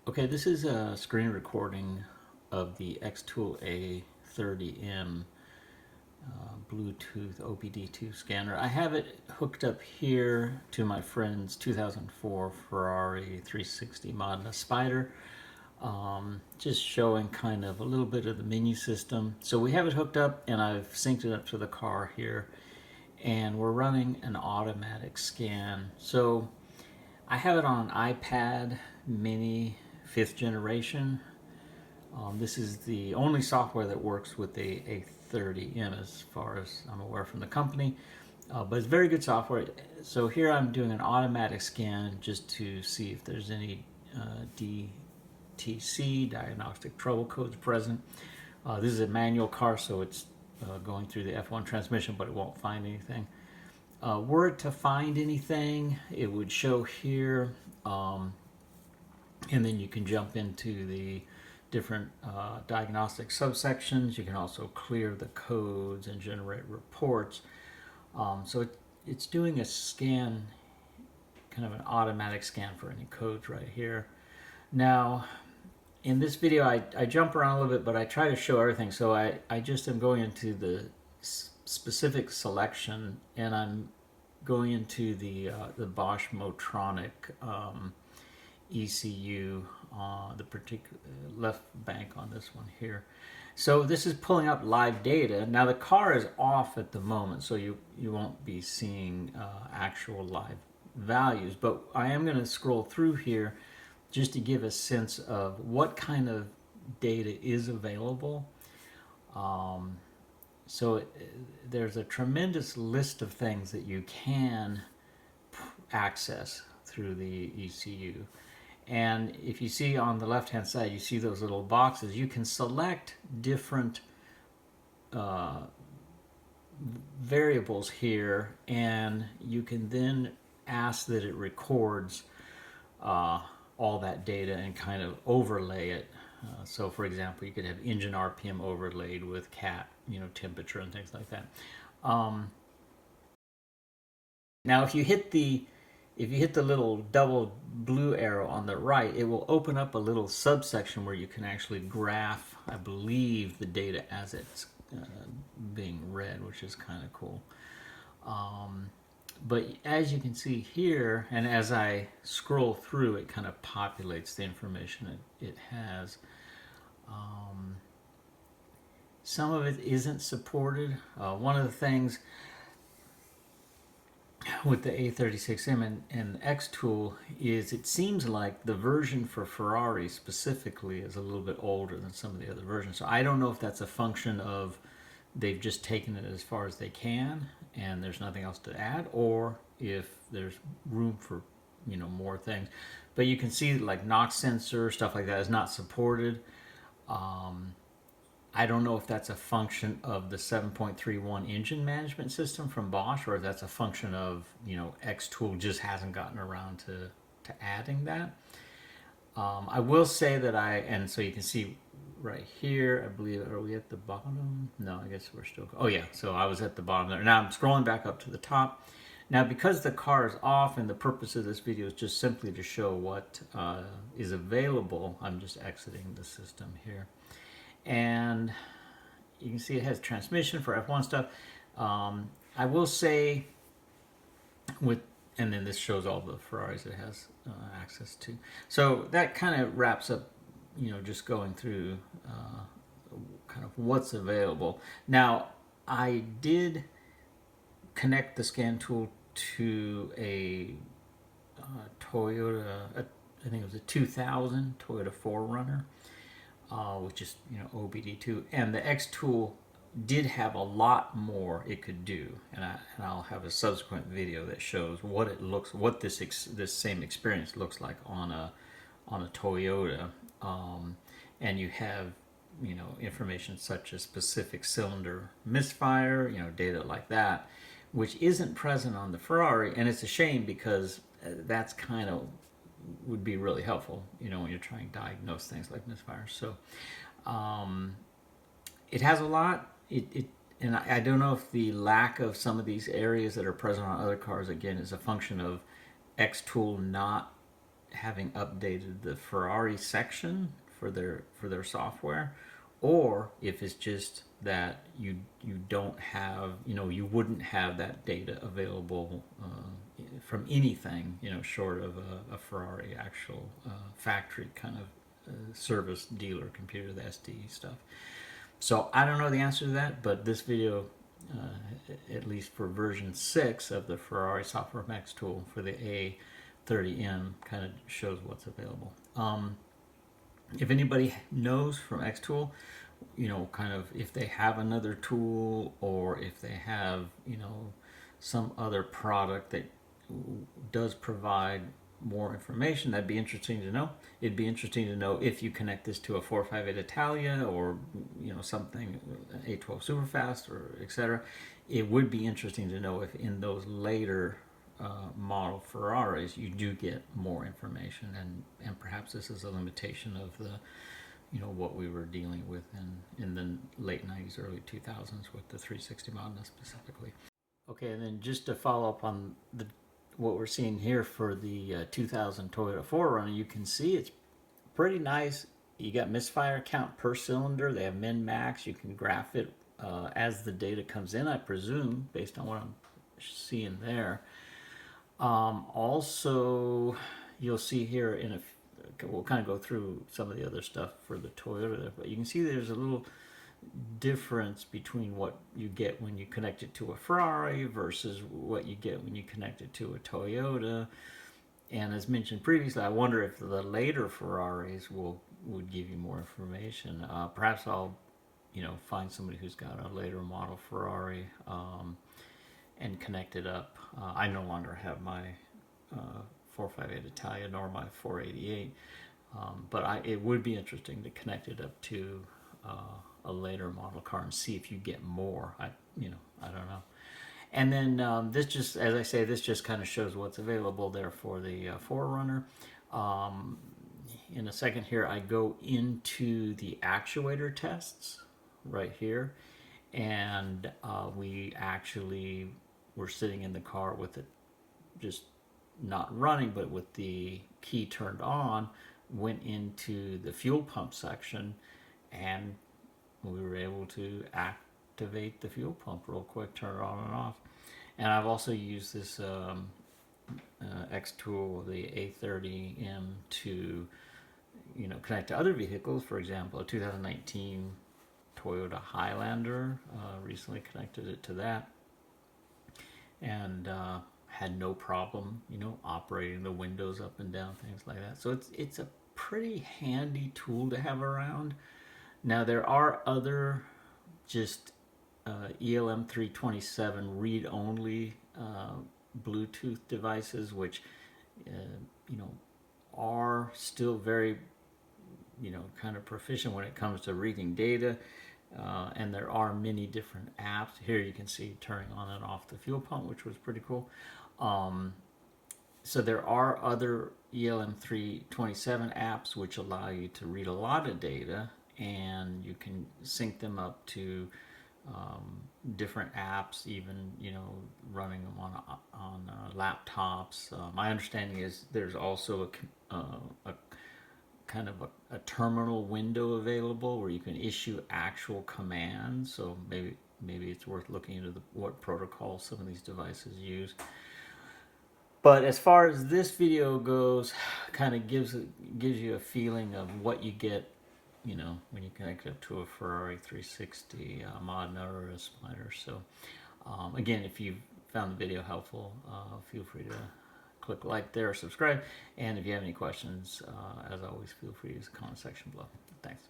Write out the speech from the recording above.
Okay, this is a screen recording of the XTOOL A30M Bluetooth OBD2 scanner. I have it hooked up here to my friend's 2004 Ferrari 360 Modena Spider, just showing kind of a little bit of the menu system. So we have it hooked up and I've synced it up to the car here, and we're running an automatic scan. So I have it on an iPad mini 5th generation. This is the only software that works with the A30M as far as I'm aware from the company, but it's very good software. So here I'm doing an automatic scan just to see if there's any DTC, diagnostic trouble codes, present. This is a manual car, so it's going through the F1 transmission, but it won't find anything. Were it to find anything, it would show here, and then you can jump into the different diagnostic subsections. You can also clear the codes and generate reports. So it's doing a scan, kind of an automatic scan for any codes right here. Now, in this video, I jump around a little bit, but I try to show everything. So I just am going into the specific selection, and I'm going into the Bosch Motronic ECU, the particular left bank on this one here. So this is pulling up live data. Now the car is off at the moment, so you won't be seeing actual live values, but I am going to scroll through here just to give a sense of what kind of data is available. There's a tremendous list of things that you can access through the ECU. And if you see on the left hand side, you see those little boxes. You can select different variables here, and you can then ask that it records all that data and kind of overlay it. So for example, you could have engine RPM overlaid with cat, temperature and things like that. Now if you hit the little double blue arrow on the right, it will open up a little subsection where you can actually graph, I believe, the data as it's being read, which is kind of cool. But as you can see here, and as I scroll through, it kind of populates the information it has. Some of it isn't supported. One of the things with the A36M and XTOOL is it seems like the version for Ferrari specifically is a little bit older than some of the other versions. So I don't know if that's a function of they've just taken it as far as they can and there's nothing else to add, or if there's room for more things. But you can see like NOx sensor, stuff like that is not supported. I don't know if that's a function of the 7.31 engine management system from Bosch, or if that's a function of, XTOOL just hasn't gotten around to adding that. I will say that and so you can see right here, I believe, are we at the bottom? No, I guess we're still, oh yeah, so I was at the bottom there. Now I'm scrolling back up to the top. Now because the car is off and the purpose of this video is just simply to show what is available, I'm just exiting the system here. And you can see it has transmission for F1 stuff. I will say and then this shows all the Ferraris it has access to. So that kind of wraps up, just going through kind of what's available. Now, I did connect the scan tool to a Toyota, I think it was a 2000 Toyota 4Runner. Which is OBD2, and the XTOOL did have a lot more it could do, and I'll have a subsequent video that shows what this same experience looks like on a Toyota, and you have information such as specific cylinder misfire, data like that, which isn't present on the Ferrari, and it's a shame because that's kind of would be really helpful, when you're trying to diagnose things like misfires. So it has a lot. And I don't know if the lack of some of these areas that are present on other cars, again, is a function of XTOOL not having updated the Ferrari section for their software, or if it's just that you don't have, you wouldn't have that data available from anything, short of a Ferrari actual factory kind of service dealer computer, the SDE stuff. So I don't know the answer to that, but this video, at least for version 6 of the Ferrari software Max tool for the A30M, kind of shows what's available. If anybody knows from XTOOL, kind of if they have another tool, or if they have, some other product that does provide more information, that'd be interesting to know. It'd be interesting to know if you connect this to a 458 Italia, or something A12 Superfast, or etc. It would be interesting to know if in those later model Ferraris you do get more information, and perhaps this is a limitation of the what we were dealing with in the late 90s, early 2000s with the 360 Modena specifically. Okay, and then just to follow up on what we're seeing here for the 2000 Toyota 4Runner, you can see it's pretty nice. You got misfire count per cylinder. They have min max. You can graph it as the data comes in, I presume, based on what I'm seeing there. Also, you'll see here we'll kind of go through some of the other stuff for the Toyota there, but you can see there's a little difference between what you get when you connect it to a Ferrari versus what you get when you connect it to a Toyota. And as mentioned previously, I wonder if the later Ferraris would give you more information. Perhaps I'll find somebody who's got a later model Ferrari and connect it up. I no longer have my 458 Italia nor my 488, but it would be interesting to connect it up to a later model car and see if you get more. I don't know. And then this just, as I say, this just kind of shows what's available there for the 4Runner. In a second here, I go into the actuator tests right here, and we actually were sitting in the car with it just not running, but with the key turned on, went into the fuel pump section, and we were able to activate the fuel pump real quick, turn it on and off. And I've also used this XTOOL, the A30M, to connect to other vehicles. For example, a 2019 Toyota Highlander, recently connected it to that, and had no problem, operating the windows up and down, things like that. So it's a pretty handy tool to have around. Now there are other just ELM 327 read-only Bluetooth devices, which are still very kind of proficient when it comes to reading data. And there are many different apps. Here you can see turning on and off the fuel pump, which was pretty cool. So there are other ELM 327 apps which allow you to read a lot of data, and you can sync them up to different apps, even running them on laptops. My understanding is there's also a kind of a terminal window available where you can issue actual commands. So maybe it's worth looking into what protocol some of these devices use. But as far as this video goes, kind of gives you a feeling of what you get, when you connect it to a Ferrari 360 Modena or a Spider. So again, if you found the video helpful, feel free to click like there or subscribe. And if you have any questions, as always, feel free to use the comment section below. Thanks.